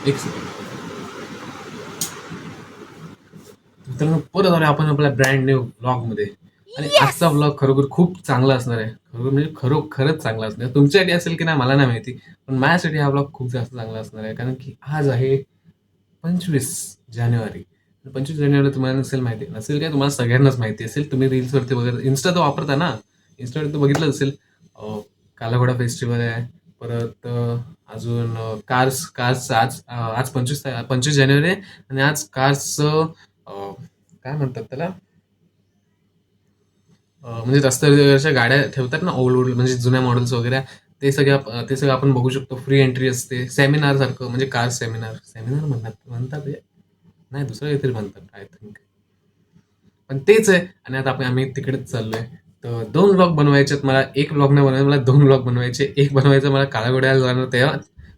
एक सेकंड. मित्रांनो, परत आलो आपण आपल्या ब्रँड न्यू व्लॉगमध्ये. आणि आजचा व्लॉग खरोखर खूप चांगला असणार आहे. खरोखर म्हणजे खरंच चांगला असणार आहे. तुमच्यासाठी असेल की नाही मला नाही माहिती, पण माझ्यासाठी हा व्लॉग खूप जास्त चांगला असणार आहे. कारण की आज आहे 25 जानेवारी. 25 जानेवारी तुम्हाला नसेल माहिती, नसेल काय, तुम्हाला सगळ्यांनाच माहिती असेल. तुम्ही रील्सवरती वगैरे इन्स्टा तर वापरता ना, इन्स्टावर तर बघितलं असेल. कालाघोडा फेस्टिवल आहे. परत अजून कार्स कार्स आज आज 25 जानेवारी आहे. आणि आज कार्सचं काय म्हणतात त्याला, म्हणजे रस्त्यावर अशा गाड्या ठेवतात ना, ओल्ड ओल्ड म्हणजे जुन्या मॉडेल्स वगैरे. ते सगळं आपण बघू शकतो. फ्री एंट्री असते. सेमिनार सारखं, म्हणजे कार सेमिनार सेमिनार म्हणतात म्हणतात हे. नाही, दुसरं काहीतरी म्हणतात आय थिंक. पण तेच आहे. आणि आता आम्ही तिकडेच चाललोय. तर 2 व्लॉग बनवायचे मला. एक व्लॉग नाही बनवायचं मला, 2 व्लॉग बनवायचे. एक बनवायचं मला कालाघोड्याला जाणार तेव्हा.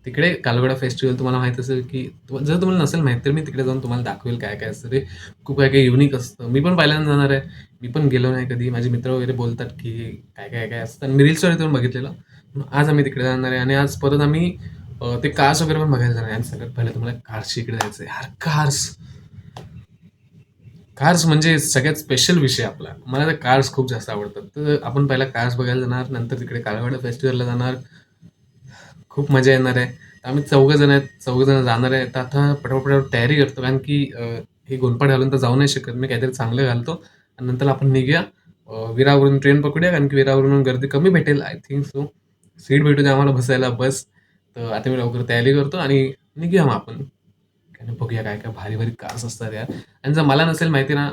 तिकडे कालाघोडा फेस्टिवल तुम्हाला माहित असेल की, जर तुम्हाला नसेल माहित तर मी तिकडे जाऊन तुम्हाला दाखवेल काय काय असतं ते. खूप काय काय युनिक असतं. मी पण पहिल्यांदा जाणार आहे. मी पण गेलो नाही कधी. माझे मित्र वगैरे बोलतात की काय काय काय असतं, आणि मी रील्सवर येऊन बघितलेलं. म्हणून आज आम्ही तिकडे जाणार आहे. आणि आज परत आम्ही ते कार्स वगैरे पण बघायला जाणार आहे. आणि सगळ्यात पहिले तुम्हाला कार्सची इकडे जायचं आहे यार. कार्स कार्स म्हणजे सगळ्यात स्पेशल विषय आपला. मला तर कार्स खूप जास्त आवडतात. तर आपण पहिला कार्स बघायला जाणार, नंतर तिकडे काळवाडा फेस्टिवलला जाणार. खूप मजा येणार आहे. तर आम्ही चौघं जण आहेत, चौघं जण जाणार आहे. तर आता पटापट तयारी करतो, कारण की हे गोंधपाट घालून तर जाऊ नाही शकत मी. काहीतरी चांगलं घालतो आणि नंतर आपण निघूया. विरावरून ट्रेन पकडूया, कारण की विरावरून गर्दी कमी भेटेल आय थिंक सो. सीट भेटू दे आम्हाला बसायला बस. तर आता मी लवकर तयारी करतो आणि निघूया मग आपण. आणि बघूया काय काय भारी भारी कार्स असतात यार. आणि जर मला नसेल माहिती ना,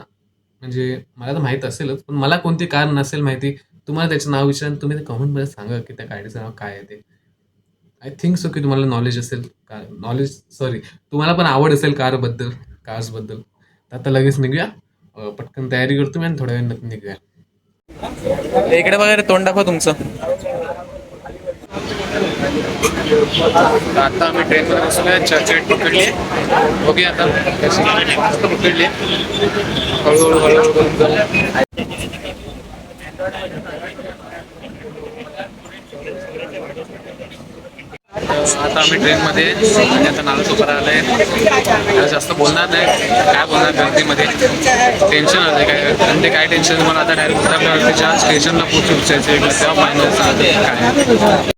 म्हणजे मला तर माहित असेलच, पण मला कोणती कार नसेल माहिती, तुम्हाला त्याचं नाव विचारा, तुम्ही ते कमेंटमध्ये सांगा की त्या गाडीचं नाव काय आहे ते. आय थिंक सो की तुम्हाला नॉलेज असेल. नॉलेज सॉरी, तुम्हाला पण आवड असेल कारबद्दल, कार्सबद्दल. तर आता लगेच निघूया. पटकन तयारी करतो मी आणि थोड्या वेळाने निघूया. इकडे वगैरे तोंड दाखवा तुमचं. आता आम्ही ट्रेनमध्ये बसलोय. चर्चगेट पकडली. बघूया आता कशी मस्त पकडली. हळूहळू हळूहळू करून जाऊ. आता आम्ही ट्रेनमध्ये आणि आता नालासोपारा आलंय. आता जास्त बोलणार नाही, काय बोलणार गर्दीमध्ये. टेन्शन आलं काय, आणि ते काय टेन्शन तुम्हाला आता डायरेक्ट उतरल्यावरतीच्या स्टेशनला पोहोचायचं तेव्हा फायनल काय.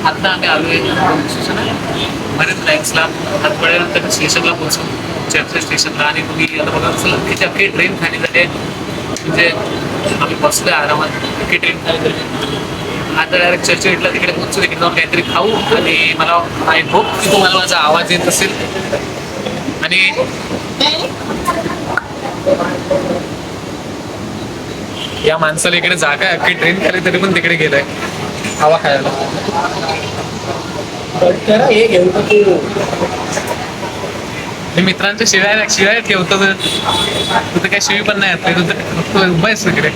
आता आम्ही आलोय स्टेशन आहे मरीन लाईन्सला. हातकड्यानंतर स्टेशनला पोहोचू, चर्च स्टेशनला. आणि तुम्ही आता बघा असेल की अख्खी ट्रेन खाली झाली आहे. म्हणजे आम्ही बसलोय आरामात, अख्खी ट्रेन खाली झाली. आता डायरेक्ट चर्चगेटला तिकडे पोहोचू. तिकडे जाऊन काहीतरी खाऊ. आणि मला आय होप की तुम्हाला माझा आवाज येत असेल. आणि या माणसाला इकडे जागा आहे, अख्खी ट्रेन खाली, तरी पण तिकडे गेलाय हवा खायला. मी मित्रांच्या शिवाय शिवाय ठेवतो. तुझं काही शिवी पण नाही घातली, तुझं उभायच तिकडे.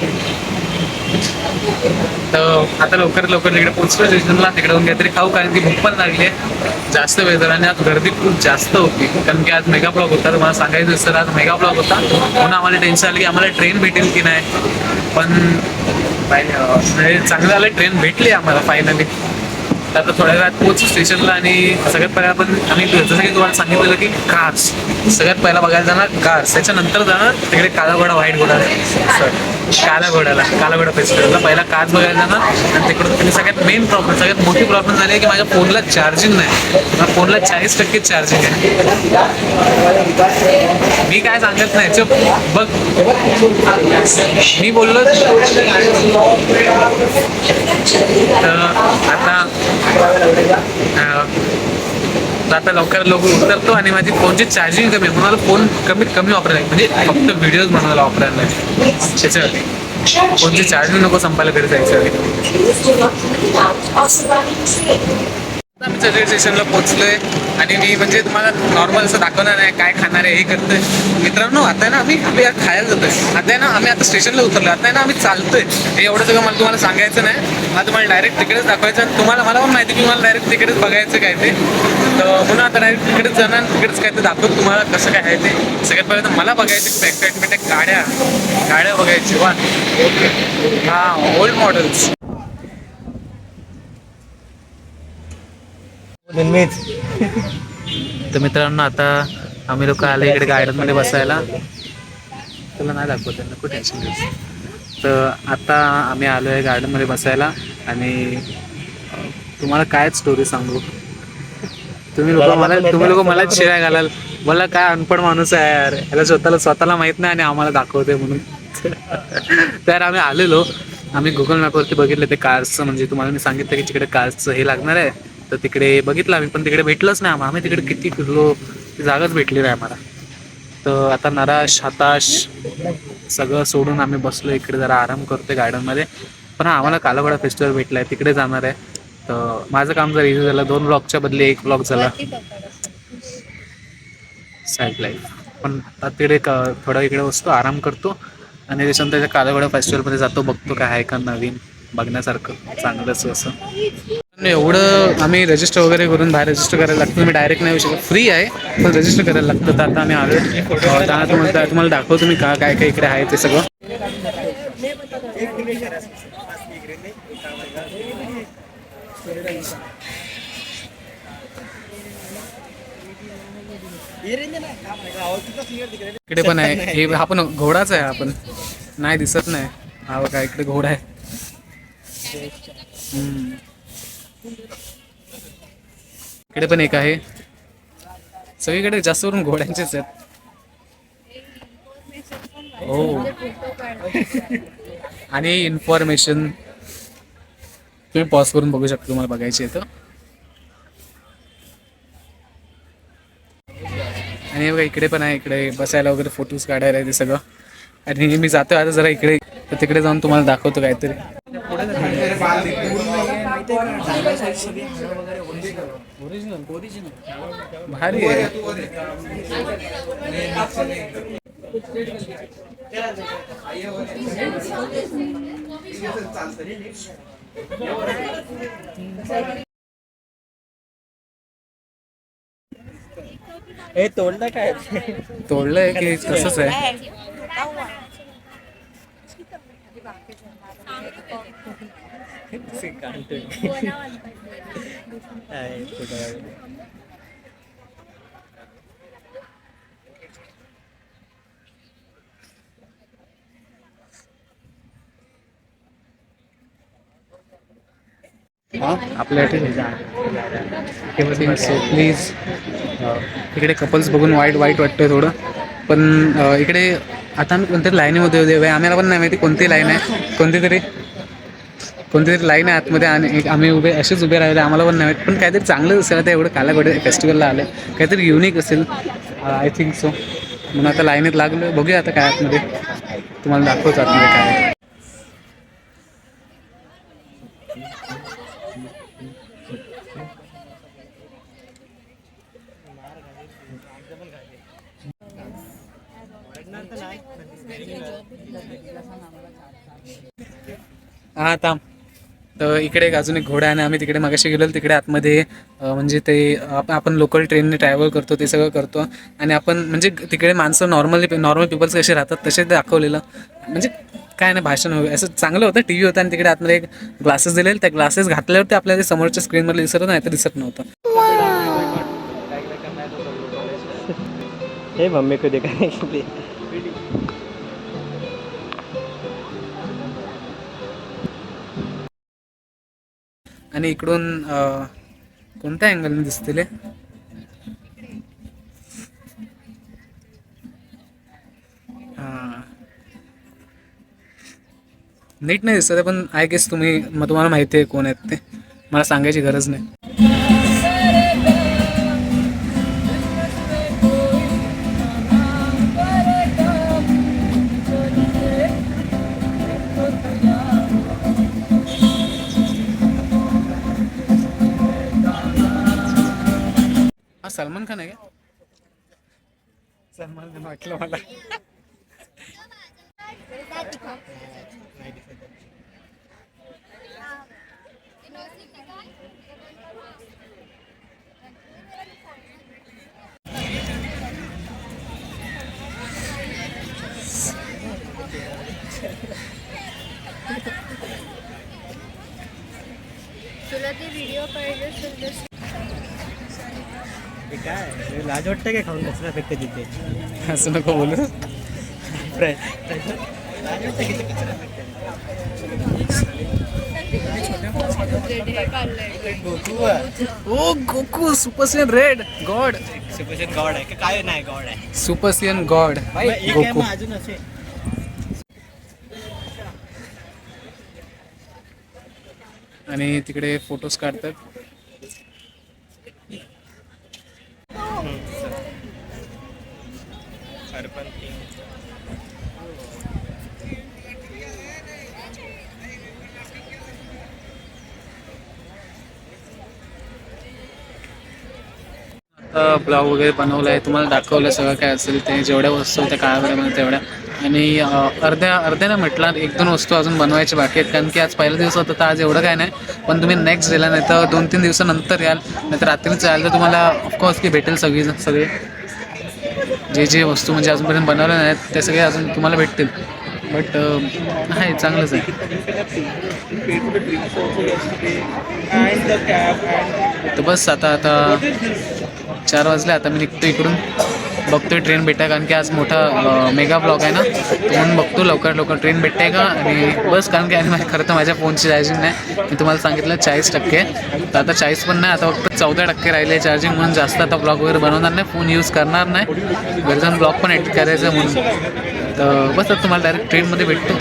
तर आता लवकर लवकर तिकडे पोहोचलो स्टेशनला. तिकडे जाऊन काहीतरी खाऊ, कारण की भूक पण लागली आहे. जास्त वेळ झाला आणि आज गर्दी खूप जास्त होती, कारण की आज मेगा ब्लॉक होता. तुम्हाला सांगायचं असतं, आज मेगा ब्लॉक होता. म्हणून आम्हाला टेन्शन आलं की आम्हाला ट्रेन भेटेल की नाही. पण चांगलं झालं, ट्रेन भेटली आम्हाला फायनली. तर आता थोड्या वेळात पोहोचू स्टेशनला. आणि सगळ्यात पहिला आम्ही जसं की तुम्हाला सांगितलेलं की कार्स सगळ्यात पहिला बघायला जाणार. कार्स त्याच्यानंतर जाणार तिकडे काला घोडा व्हाईट घोडा, काला घोडा फेस्टिवलला. पहिला कार्स बघायला जाणार. आणि तिकडून तुम्ही सगळ्यात मोठी प्रॉब्लेम झाली आहे की माझ्या फोनला चार्जिंग नाही. माझ्या फोनला 40% चार्जिंग आहे. मी काय सांगत नाही, चुप बघ. मी बोललो आता लवकर उतरतो. आणि माझी फोनची चार्जिंग कमी आहे, म्हणून मला फोन कमीत कमी वापरायला, म्हणजे फक्त व्हिडिओज बनवायला वापरायला त्याच्यासाठी. फोनची चार्जिंग नको संपायला घरी जायचं. आम्ही रेल्वे स्टेशनला पोहोचलोय आणि मी म्हणजे तुम्हाला नॉर्मल असं दाखवणार नाही काय खाणार आहे हे करतोय. मित्रांनो आता आहे ना आम्ही यार खायला जातोय. आता आहे ना आम्ही आता स्टेशनला उतरलो. आता आहे ना आम्ही चालतोय. हे एवढं सगळं मला तुम्हाला सांगायचं नाही. मला तुम्हाला डायरेक्ट तिकडेच दाखवायचं आणि मला पण माहिती की मला डायरेक्ट तिकडेच बघायचं काय ते. तर म्हणून आता डायरेक्ट तिकडेच जाणार तिकडेच काय ते दाखवतो तुम्हाला कसं काय आहे ते. सगळ्यात पहिलं तर मला बघायचं खूप एक्साइटमेंट आहे. गाड्या बघायची वा. ओके हां ओल्ड मॉडेल्स. तर मित्रांनो आता आम्ही लोक आले इकडे गार्डनमध्ये बसायला. तुला नाही दाखवत नको टेन्शन घ्यायचं. तर आता आम्ही आलो आहे गार्डनमध्ये बसायला आणि तुम्हाला कायच स्टोरी सांगू. तुम्ही लोक मला शिवाय घालाल. मला काय अनपढ माणूस आहे यार. ह्याला स्वतःला माहीत नाही आणि आम्हाला दाखवते म्हणून. तर आम्ही आलेलो. आम्ही गुगल मॅपवरती बघितलं ते कार्सचं म्हणजे तुम्हाला मी सांगितलं की तिकडे कार्सचं हे लागणार आहे. तर तिकडे बघितलं आम्ही पण तिकडे भेटलंच नाही आम्ही तिकडे किती फिरलो ती जागाच भेटली नाही आम्हाला. तर आता नराश हताश सगळं सोडून आम्ही बसलो इकडे जरा आराम करतोय गार्डनमध्ये. पण आम्हाला कालाघोडा फेस्टिवल भेटला आहे तिकडे जाणार आहे. तर माझं काम जर इझी झालं 2 ब्लॉगच्या बदली 1 ब्लॉग झाला. साईड लाईफ पण आता तिकडे थोडा इकडे बसतो आराम करतो आणि त्याच्यानंतर त्याच्या कालाघोडा फेस्टिवलमध्ये जातो बघतो काय आहे का नवीन बघण्यासारखं चांगलंच असं. एवढं आम्ही रजिस्टर वगैरे करून बाहेर रजिस्टर करायला लागतं. मी डायरेक्ट नाही येऊ शकत फ्री आहे पण रजिस्टर करायला लागतं. तर आता आम्ही आलो तुम्हाला दाखवतो मी काय काय इकडे आहे ते सगळं. इकडे पण आहे हे हा पण घोडाच आहे. हा पण नाही दिसत नाही हा बघा इकडे घोडा आहे. इकडे पण एक आहे. सगळीकडे जास्त करून घोड्यांचेच आहेत. हो आणि इन्फॉर्मेशन तुम्ही पॉज करून बघू शकता तुम्हाला बघायची आहे तर. आणि बघा इकडे पण आहे इकडे बसायला वगैरे फोटोज काढायला आहे ते सगळं. आणि मी जातोय आता जरा इकडे तर तिकडे जाऊन तुम्हाला दाखवतो काहीतरी. भारी आहे. हे तोडलं काय तोडलंय की तसंच आहे. आपल्या सो प्लीज इकडे कपल्स बघून वाईट वाटतंय थोडं. पण इकडे आता आम्ही कोणत्या लाईनीमध्ये होते आम्हाला पण नाही माहिती कोणती लाईन आहे. कोणतीतरी लाईन आहे आतमध्ये आणि आम्ही असेच उभे राहिले आम्हाला पण नाही माहीत. पण काहीतरी चांगलं असेल आता एवढं कालाघोडा फेस्टिवलला आलं काहीतरी युनिक असेल आय थिंक सो. म्हणून आता लाईनीत लागलो. बघूया आता काय आतमध्ये तुम्हाला दाखवतो आतमध्ये काय. हा थांब. तर इकडे एक अजून एक घोडा आहे आणि आम्ही तिकडे मगाशी गेलो तिकडे आतमध्ये म्हणजे ते आपण लोकल ट्रेनने ट्रॅव्हल करतो ते सगळं करतो. आणि आपण म्हणजे तिकडे माणसं नॉर्मल पीपल्स कसे राहतात तसे ते दाखवलेलं. म्हणजे काय नाही भाषण वगैरे असं चांगलं होतं. टी व्ही होता आणि तिकडे आतमध्ये एक ग्लासेस दिलेले. त्या ग्लासेस घातल्यावरती आपल्याला समोरच्या स्क्रीनमध्ये दिसत नाही तर दिसत नव्हतं. हे मम्मी को देखा आणि इकडून कोणत्या अँगलने दिसतील नीट नाही दिसत पण आय गेस तुम्हाला माहिती आहे कोण आहेत ते. मला सांगायची गरज नाही. सलमान खान आहे का? सलमान खान वाटलं मला. तुला ते व्हिडिओ पाहिजे असेल तर हे काय लाज वाटतं काय खाऊन कचरा फेकते तिथे. असं नको बोलू. लाज वाटतं किती कचरा फेकते. हे काढलंय ओ गोकू सुपरसियन रेड गॉड. सुपरसेन गॉड आहे का काय? नाही गॉड आहे सुपरसियन गॉड गोकू. अजून असे आणि तिकडे फोटोज काढतात. ब्लॉग वगैरे बनवला आहे, तुम्हाला दाखवलं सगळं काय असेल ते, जेवढ्या वस्तू होत्या काळामध्ये तेवढ्या. आणि अर्ध्या म्हटलं 1-2 वस्तू अजून बनवायच्या बाकी आहेत, कारण की आज पहिला दिवस होता तर आज एवढं काय नाही. पण तुम्ही नेक्स्ट डेला नाही तर 2-3 दिवसानंतर याल, नाही तर रात्रीच याल तर तुम्हाला ऑफकोर्स की भेटेल सगळे जे वस्तू म्हणजे अजूनपर्यंत बनवल्या नाहीत ते सगळे अजून तुम्हाला भेटतील. बट आहे चांगलंच आहे. तर बस आता 4 वाजले. आता मी निघतो इकडून, बघतोय ट्रेन भेटा, कारण की आज मोठा मेगा ब्लॉग आहे ना, तो म्हणून बघतो लवकर ट्रेन भेटते का. आणि बस, कारण की आणि खरं तर माझ्या फोनची चार्जिंग नाही. मी तुम्हाला सांगितलं 40%, तर आता 40 पण नाही, आता फक्त 14% राहिले आहे चार्जिंग. म्हणून जास्त आता ब्लॉग वगैरे बनवणार नाही, फोन यूज करणार नाही, घरी जाऊन ब्लॉग पण एडिट करायचं म्हणून. तर बस आता तुम्हाला डायरेक्ट ट्रेनमध्ये भेटतो.